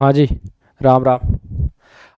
हाँ जी, राम राम।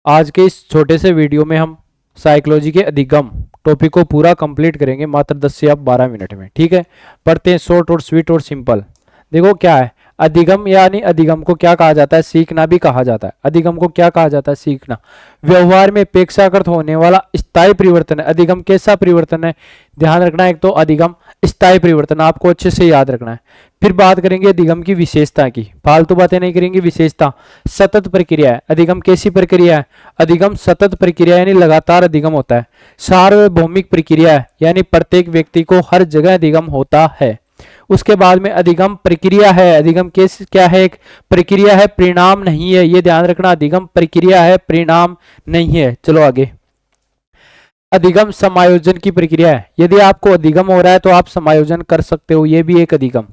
आज के इस छोटे से वीडियो में हम साइकोलॉजी के अधिगम टॉपिक को पूरा कंप्लीट करेंगे मात्र 10 से अब 12 मिनट में। ठीक है, पढ़ते हैं शॉर्ट और स्वीट और सिंपल। देखो क्या है अधिगम, यानी अधिगम को क्या कहा जाता है? सीखना भी कहा जाता है। अधिगम को क्या कहा जाता है? सीखना। व्यवहार में अपेक्षाकृत होने वाला स्थायी परिवर्तन है। अधिगम कैसा परिवर्तन है? ध्यान रखना है, एक तो अधिगम स्थायी परिवर्तन आपको अच्छे से याद रखना है। फिर बात करेंगे अधिगम की विशेषता की, फालतू बातें नहीं करेंगे। विशेषता सतत प्रक्रिया है। अधिगम कैसी प्रक्रिया है? अधिगम सतत प्रक्रिया यानी लगातार अधिगम होता है। सार्वभौमिक प्रक्रिया है, यानी प्रत्येक व्यक्ति को हर जगह अधिगम होता है। उसके बाद में अधिगम प्रक्रिया है। अधिगम कैसे क्या है? एक प्रक्रिया है, परिणाम नहीं है, ये ध्यान रखना। अधिगम प्रक्रिया है, परिणाम नहीं है। चलो आगे। अधिगम समायोजन की प्रक्रिया है। यदि आपको अधिगम हो रहा है तो आप समायोजन कर सकते हो, ये भी एक अधिगम।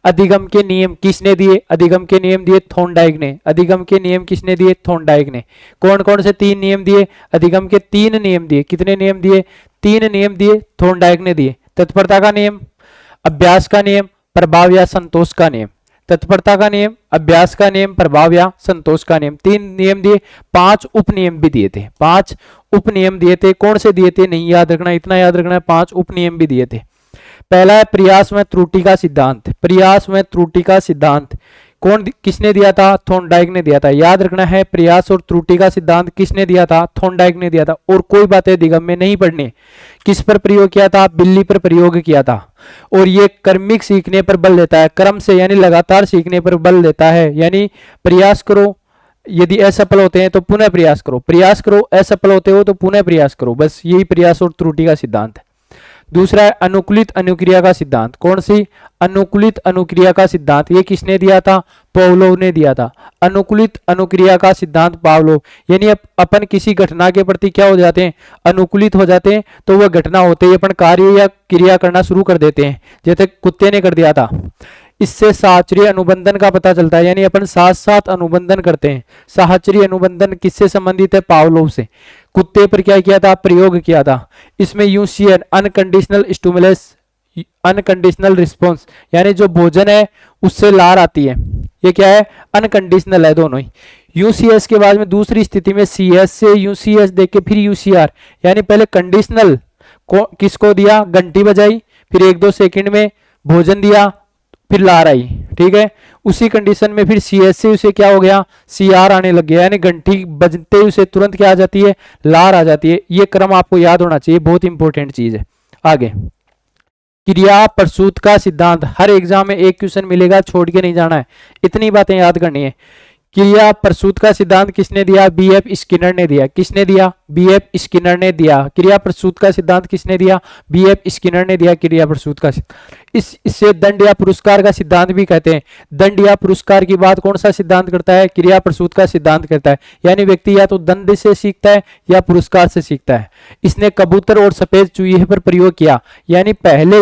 अधिगम के नियम किसने दिए? अधिगम के नियम दिए थॉर्नडाइक ने। अधिगम के नियम किसने दिए? थॉर्नडाइक ने। कौन कौन से 3 नियम दिए? अधिगम के 3 नियम दिए। कितने नियम दिए? 3 नियम दिए, थॉर्नडाइक ने दिए। तत्परता का नियम, अभ्यास का नियम, प्रभाव या संतोष का नियम। तत्परता का नियम, अभ्यास का नियम, प्रभाव या संतोष का नियम। 3 नियम दिए, 5 उप नियम भी दिए थे। 5 उप नियम दिए थे। कौन से दिए थे नहीं याद रखना, इतना याद रखना है, 5 उप नियम भी दिए थे। पहला है प्रयास में त्रुटि का सिद्धांत। प्रयास में त्रुटि का सिद्धांत किसने दिया था? थॉर्नडाइक ने दिया था। याद रखना है, प्रयास और त्रुटि का सिद्धांत किसने दिया था? थॉर्नडाइक ने दिया था। और कोई बातें अधिगम में नहीं पढ़नी। किस पर प्रयोग किया था? बिल्ली पर प्रयोग किया था। और ये क्रमिक सीखने पर बल देता है, क्रम से यानी लगातार सीखने पर बल देता है। यानी प्रयास करो, यदि असफल होते हैं तो पुनः प्रयास करो, प्रयास करो, असफल होते हो तो पुनः प्रयास करो। बस यही प्रयास और त्रुटि का सिद्धांत है। दूसरा है अनुकूलित अनुक्रिया का सिद्धांत। कौन सी? अनुकूलित अनुक्रिया का सिद्धांत। ये किसने दिया था? पावलोव ने दिया था। अनुकूलित अनुक्रिया का सिद्धांत पावलोव। यानी अपन किसी घटना के प्रति क्या हो जाते हैं? अनुकूलित हो जाते हैं, तो वह घटना होते ही अपन कार्य या क्रिया करना शुरू कर देते हैं, जैसे कुत्ते ने कर दिया था। इससे साहचर्य अनुबंधन का पता चलता है, यानी अपन साथ साथ अनुबंधन करते हैं। साहचर्य अनुबंधन किससे संबंधित है? पावलोव से। कुत्ते पर क्या किया था? प्रयोग किया था। इसमें UCN unconditional stimulus, unconditional response, यानी जो भोजन है उससे लार आती है, ये क्या है? अनकंडीशनल है दोनों ही। यूसीएस के बाद में दूसरी स्थिति में सीएस से यूसीएस देख के फिर यूसीआर, यानी पहले कंडीशनल को किसको दिया? घंटी बजाई, फिर 1-2 सेकंड में भोजन दिया, फिर लार आई। ठीक है, उसी कंडीशन में फिर सीएस से उसे क्या हो गया? सीआर आने लग गया, यानी घंटी बजते ही उसे तुरंत क्या आ जाती है? लार आ जाती है। ये क्रम आपको याद होना चाहिए, बहुत इंपॉर्टेंट चीज है। आगे, क्रिया प्रसूत का सिद्धांत। हर एग्जाम में एक क्वेश्चन मिलेगा, छोड़ के नहीं जाना है, इतनी बातें याद करनी है। क्रिया प्रसूत का सिद्धांत किसने दिया? बीएफ स्किनर ने दिया। किसने दिया? बीएफ स्किनर ने दिया। क्रिया प्रसूत का सिद्धांत किसने दिया? बीएफ स्किनर ने दिया क्रिया प्रसूत का। इससे दंड या पुरस्कार का सिद्धांत भी कहते हैं। दंड या पुरस्कार की बात कौन सा सिद्धांत करता है? क्रिया प्रसूत का सिद्धांत करता है। यानी व्यक्ति या तो दंड से सीखता है या पुरस्कार से सीखता है। इसने कबूतर और सफेद चूहे पर प्रयोग किया, यानी पहले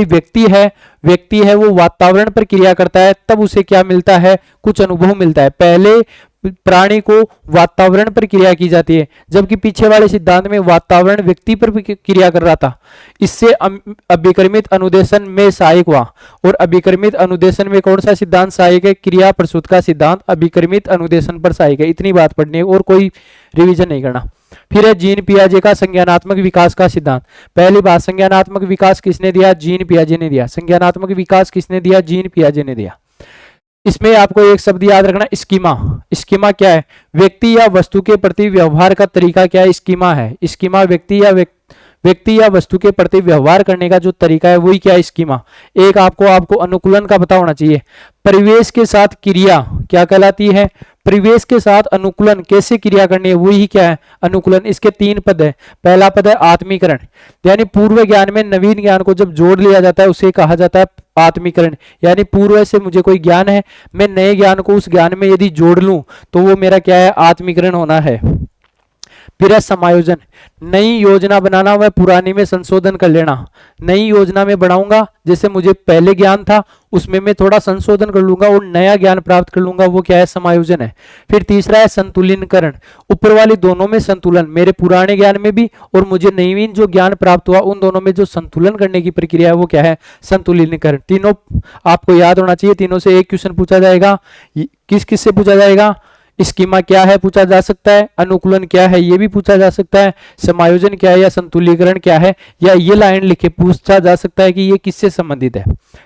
व्यक्ति है वो वातावरण पर क्रिया करता है, तब उसे क्या मिलता है? कुछ अनुभव मिलता है। पहले प्राणी को वातावरण पर क्रिया की जाती है, जबकि पीछे वाले सिद्धांत में वातावरण व्यक्ति पर क्रिया कर रहा था। इससे अभिक्रमित अनुदेशन में सहायक हुआ। और अभिक्रमित अनुदेशन में कौन सा सिद्धांत सहायक है? क्रिया प्रसूत का सिद्धांत अभिक्रमित अनुदेशन पर सहायक है। इतनी बात पढ़नी है और कोई रिवीजन नहीं करना। फिर है जीन पियाजे का संज्ञानात्मक विकास का सिद्धांत। पहली बात, संज्ञानात्मक विकास किसने दिया? जीन पियाजे ने दिया। संज्ञानात्मक विकास किसने दिया? जीन पियाजे ने दिया। इसमें आपको एक शब्द याद रखना, स्कीमा। स्कीमा क्या है? व्यक्ति या वस्तु के प्रति व्यवहार का तरीका क्या है? स्कीमा है। स्कीमा व्यक्ति या वस्तु के प्रति व्यवहार करने का जो तरीका है वही क्या है? स्कीमा। एक आपको अनुकूलन का पता होना चाहिए। परिवेश के साथ क्रिया क्या कहलाती है? परिवेश के साथ अनुकूलन, कैसे क्रिया करनी है वही क्या है? अनुकूलन। इसके 3 पद है। पहला पद है आत्मीकरण, यानी पूर्व ज्ञान में नवीन ज्ञान को जब जोड़ लिया जाता है उसे कहा जाता है आत्मीकरण। यानी पूर्व से मुझे कोई ज्ञान है, मैं नए ज्ञान को उस ज्ञान में यदि जोड़ लूं तो वो मेरा क्या है? आत्मीकरण होना है। फिर है समायोजन, नई योजना बनाना व पुरानी में संशोधन कर लेना। नई योजना में बनाऊंगा, जैसे मुझे पहले ज्ञान था उसमें मैं थोड़ा संशोधन कर लूंगा और नया ज्ञान प्राप्त कर लूंगा, वो क्या है? समायोजन है। फिर तीसरा है संतुलिनकरण, ऊपर वाली दोनों में संतुलन, मेरे पुराने ज्ञान में भी और मुझे नवीन जो ज्ञान प्राप्त हुआ उन दोनों में जो संतुलन करने की प्रक्रिया है वो क्या है? संतुलिनकरण। तीनों आपको याद होना चाहिए, तीनों से एक क्वेश्चन पूछा जाएगा। किस किस से पूछा जाएगा? स्कीमा क्या है पूछा जा सकता है, अनुकूलन क्या है ये भी पूछा जा सकता है, समायोजन क्या है या संतुलीकरण क्या है, या ये लाइन लिखे पूछा जा सकता है कि ये किससे संबंधित है।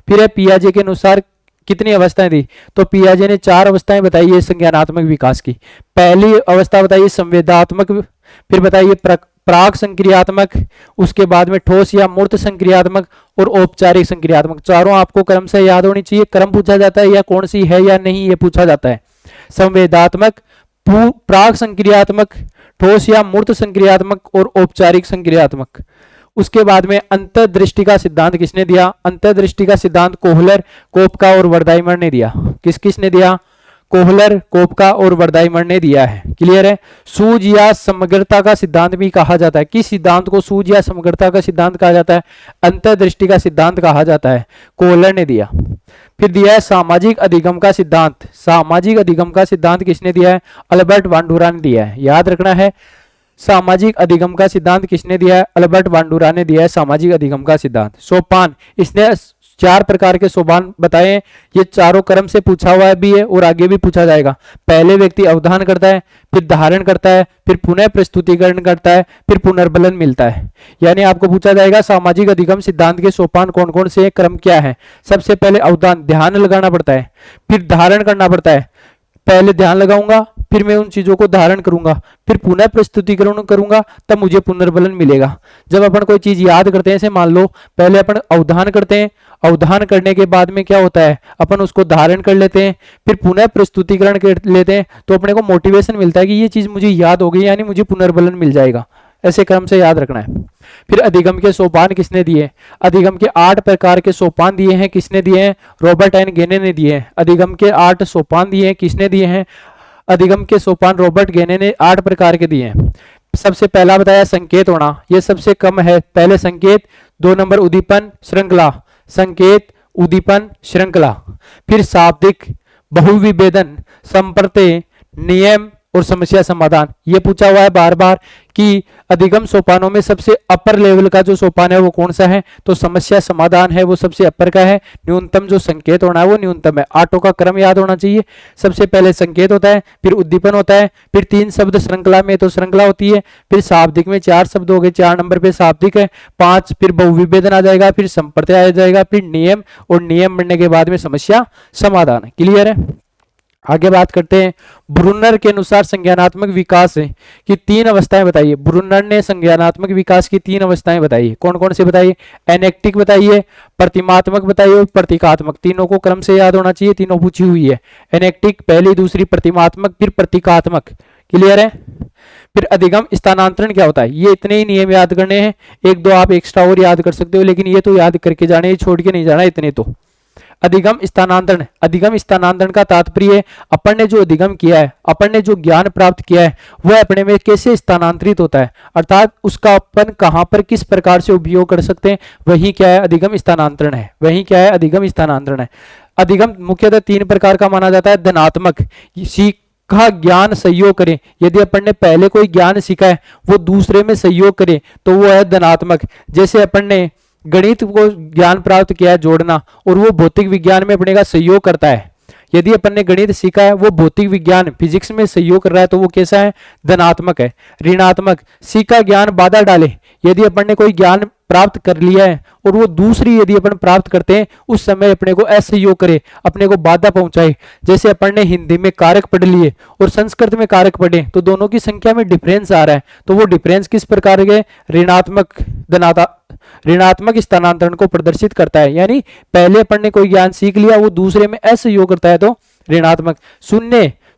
फिर है पियाजे के अनुसार कितनी अवस्थाएं दी, तो पियाजे ने 4 अवस्थाएं बताई है संज्ञानात्मक विकास की। पहली अवस्था बताइए संवेदात्मक, फिर बताइए प्राक संक्रियात्मक, उसके बाद में ठोस या मूर्त संक्रियात्मक और औपचारिक संक्रियात्मक। चारों आपको क्रम से याद होनी चाहिए। क्रम पूछा जाता है या कौन सी है या नहीं ये पूछा जाता है। संवेदात्मक, प्राक संक्रियात्मक, ठोस या मूर्त संक्रियात्मक और औपचारिक संक्रियात्मक। उसके बाद में अंतर्दृष्टि का सिद्धांत किसने दिया, अंतर्दृष्टि का सिद्धांत कोहलर, कोपका और वर्दाइमर ने दिया। किसने दिया, कोहलर, कोपका और वर्दाइमर ने दिया है। क्लियर है। सूझ या समग्रता का सिद्धांत भी कहा जाता है। किस सिद्धांत को सूझ या समग्रता का सिद्धांत कहा जाता है, अंतर्दृष्टि का सिद्धांत कहा जाता है, कोहलर ने दिया। फिर दिया है सामाजिक अधिगम का सिद्धांत। सामाजिक अधिगम का सिद्धांत किसने दिया है, अल्बर्ट बांडुरा ने दिया है। याद रखना है, सामाजिक अधिगम का सिद्धांत किसने दिया है, अल्बर्ट बांडुरा ने दिया है सामाजिक अधिगम का सिद्धांत। सोपान, इसने 4 प्रकार के सोपान बताए। ये चारों क्रम से पूछा हुआ भी है और आगे भी पूछा जाएगा। पहले व्यक्ति अवधान करता है, फिर धारण करता है, फिर पुनः प्रस्तुतिकरण करता है, फिर पुनर्बलन मिलता है। यानी आपको पूछा जाएगा सामाजिक अधिगम सिद्धांत के सोपान कौन कौन से, क्रम क्या है। सबसे पहले अवधान, ध्यान लगाना पड़ता है, फिर धारण करना पड़ता है। पहले ध्यान लगाऊंगा, फिर मैं उन चीजों को धारण करूंगा, फिर पुनः प्रस्तुतिकरण करूंगा, तब मुझे पुनर्बलन मिलेगा। जब अपन कोई चीज याद करते हैं, जैसे मान लो पहले अपन अवधान करते हैं, अवधान करने के बाद में क्या होता है, अपन उसको धारण कर लेते हैं, फिर पुनः प्रस्तुतिकरण कर लेते हैं, तो अपने को मोटिवेशन मिलता है कि ये चीज मुझे याद हो गई, यानी मुझे पुनर्बलन मिल जाएगा। ऐसे क्रम से याद रखना है। फिर अधिगम के सोपान किसने दिए, अधिगम के 8 प्रकार के सोपान दिए हैं। किसने दिए हैं, रॉबर्ट एन गेने ने दिए हैं। अधिगम के 8 सोपान दिए हैं, किसने दिए हैं, अधिगम के सोपान रॉबर्ट गेने ने 8 प्रकार के दिए हैं। सबसे पहला बताया संकेत होना, यह सबसे कम है। पहले संकेत, 2 नंबर उद्दीपन श्रृंखला, संकेत उद्दीपन श्रृंखला। फिर शाब्दिक, बहुविभेदन, संप्रत्यय, नियम और समस्या समाधान। ये पूछा हुआ है बार बार कि अधिगम सोपानों में सबसे अपर लेवल का जो सोपान है वो कौन सा है, तो समस्या समाधान है, वो सबसे अपर का है। न्यूनतम जो संकेत होना है वो न्यूनतम है। 8 का क्रम याद होना चाहिए। सबसे पहले संकेत होता है, फिर उद्दीपन होता है, फिर 3 शब्द श्रृंखला में तो श्रृंखला होती है, फिर शाब्दिक में 4 शब्द हो गए, 4 नंबर पे शाब्दिक है, 5 फिर बहुविभेदन आ जाएगा, फिर संप्रत्यय आ जाएगा, फिर नियम, और नियम बनने के बाद में समस्या समाधान। क्लियर है। आगे बात करते हैं। ब्रुनर के अनुसार संज्ञानात्मक विकास है कि 3 अवस्थाएं बताइए। ब्रुनर ने संज्ञानात्मक विकास की 3 अवस्थाएं बताई। कौन कौन सी बताइए, एनेक्टिक बताइए, प्रतिमात्मक बताइए और प्रतीकात्मक। तीनों को क्रम से याद होना चाहिए, तीनों पूछी हुई है। एनेक्टिक पहली, दूसरी प्रतिमात्मक, फिर प्रतीकात्मक। क्लियर है। फिर अधिगम स्थानांतरण क्या होता है, ये इतने ही नियम याद करने हैं। 1-2 आप एक्स्ट्रा और याद कर सकते हो, लेकिन ये तो याद करके जाने, छोड़ के नहीं जाना इतने तो। अधिगम स्थानांतरण, अधिगम स्थानांतरण का तात्पर्य अपन ने जो अधिगम किया है, अपन ने जो ज्ञान प्राप्त किया है, वह अपने में कैसे स्थानांतरित होता है, अर्थात उसका अपन कहां पर किस प्रकार से उपयोग कर सकते हैं, वही क्या है, अधिगम स्थानांतरण है। वही क्या है, अधिगम स्थानांतरण है। अधिगम मुख्यतः 3 प्रकार का माना जाता है। धनात्मक, सीखा ज्ञान सहयोग करे। यदि अपन ने पहले कोई ज्ञान सीखा है वो दूसरे में सहयोग करे तो वो है धनात्मक। जैसे अपन ने गणित को ज्ञान प्राप्त किया है जोड़ना, और वो भौतिक विज्ञान में अपने का सहयोग करता है। यदि अपन ने गणित सीखा है, वो भौतिक विज्ञान फिजिक्स में सहयोग कर रहा है, तो वो कैसा है, धनात्मक है। ऋणात्मक, सीखा ज्ञान बाधा डाले। यदि अपन ने कोई ज्ञान प्राप्त कर लिया है और वो दूसरी यदि अपन प्राप्त करते हैं, उस समय अपने को असहयोग करे, अपने को बाधा पहुंचाए। जैसे अपन ने हिंदी में कारक पढ़ लिए और संस्कृत में कारक पढ़े, तो दोनों की संख्या में डिफरेंस आ रहा है, तो वो डिफरेंस किस प्रकार के, ऋणात्मक स्थानांतरण को प्रदर्शित करता है। यानी पहले अपन ने कोई ज्ञान सीख लिया, वो दूसरे में असहयोग करता है, तो ऋणात्मक।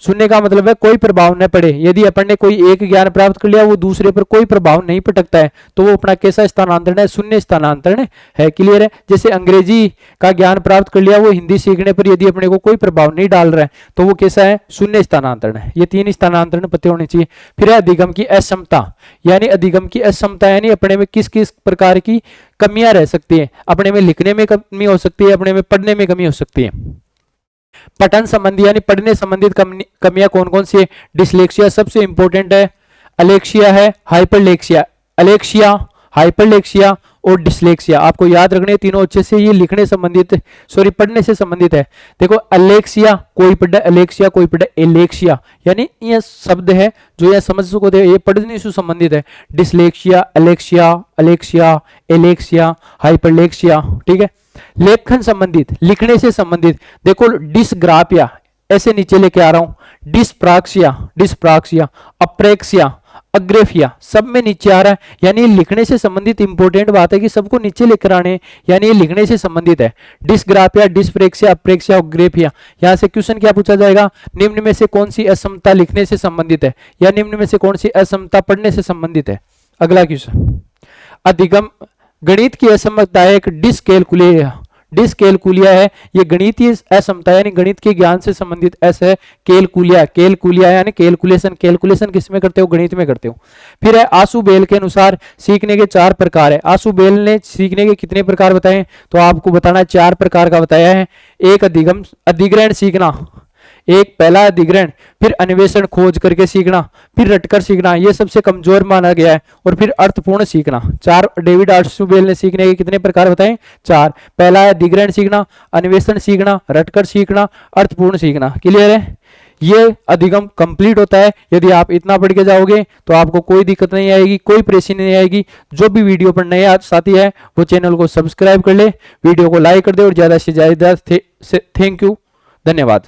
शून्य का मतलब है कोई प्रभाव न पड़े। यदि अपन ने कोई एक ज्ञान प्राप्त कर लिया, वो दूसरे पर कोई प्रभाव नहीं पटकता है, तो वो अपना कैसा स्थानांतरण है, शून्य स्थानांतरण है। क्लियर है। जैसे अंग्रेजी का ज्ञान प्राप्त कर लिया, वो हिंदी सीखने पर यदि अपने को कोई प्रभाव नहीं डाल रहा है, तो वो कैसा है, शून्य स्थानांतरण है। ये 3 स्थानांतरण पते होने चाहिए। फिर है अधिगम की असमता, यानी अधिगम की असमता यानी अपने में किस किस प्रकार की कमियां रह सकती है। अपने में लिखने में कमी हो सकती है, अपने में पढ़ने में कमी हो सकती है। पठन संबंधी यानी पढ़ने संबंधित कमियां कौन कौन सी है, डिसलेक्सिया सबसे इंपॉर्टेंट है, अलेक्सिया है, हाइपरलेक्सिया, अलेक्सिया, हाइपरलेक्सिया और डिसलेक्सिया। आपको याद रखने तीनों अच्छे से, ये लिखने संबंधित, सॉरी पढ़ने से संबंधित है। देखो अलेक्सिया, कोई पढ़ा अलेक्सिया, कोई पढ़ा एलेक्सिया, यानी ये शब्द है जो यह समझ सको, ये पढ़ने से संबंधित है। डिसलेक्सिया, अलेक्सिया, अलेक्सिया, एलेक्सिया, हाइपरलेक्सिया, ठीक है। लेखन संबंधित, लिखने से संबंधित, देखो डिसग्राफिया, ऐसे नीचे लेके आ रहा हूं, डिस्प्राक्सिया, डिस्प्राक्सिया, अप्रेक्सिया, अग्रेफिया, सब में नीचे आ रहा है, यानी लिखने से संबंधित इंपॉर्टेंट बात है कि सबको नीचे लेकर आने, यानी ये लिखने से संबंधित है। Dysgraphia, dyspraxia, apraxia, agraphia. यहां से क्वेश्चन क्या पूछा जाएगा, निम्न में से कौन सी असमता लिखने से संबंधित है, या निम्न में से कौन सी असमता पढ़ने से संबंधित है। अगला क्वेश्चन, अधिगम, गणित की असमता है एक डिसकैलकुलिया, डिसकैलकुलिया है, ये गणितीय असमता यानी गणित के ज्ञान से संबंधित एस है। कैलकुलिया, कैलकुलिया यानी कैलकुलेशन, कैलकुलेशन किस में करते हो, गणित में करते हो। फिर है आशुबेल के अनुसार सीखने के 4 प्रकार है। आशुबेल ने सीखने के कितने प्रकार बताए, तो आपको बताना 4 प्रकार का बताया है। एक अधिगम, अधिग्रहण सीखना, एक पहला अधिग्रहण, फिर अन्वेषण खोज करके सीखना, फिर रटकर सीखना, ये सबसे कमजोर माना गया है, और फिर अर्थपूर्ण सीखना। 4 डेविड आशुबेल ने सीखने के कितने प्रकार बताए, 4। पहला है अधिग्रहण सीखना, अन्वेषण सीखना, रटकर सीखना, अर्थपूर्ण सीखना। क्लियर है, ये अधिगम कंप्लीट होता है यदि आप इतना पढ़ के जाओगे तो आपको कोई दिक्कत नहीं आएगी, कोई परेशानी नहीं आएगी। जो भी वीडियो पर नए साथी है वो चैनल को सब्सक्राइब कर ले, वीडियो को लाइक कर दे और ज्यादा से ज्यादा थैंक यू, धन्यवाद।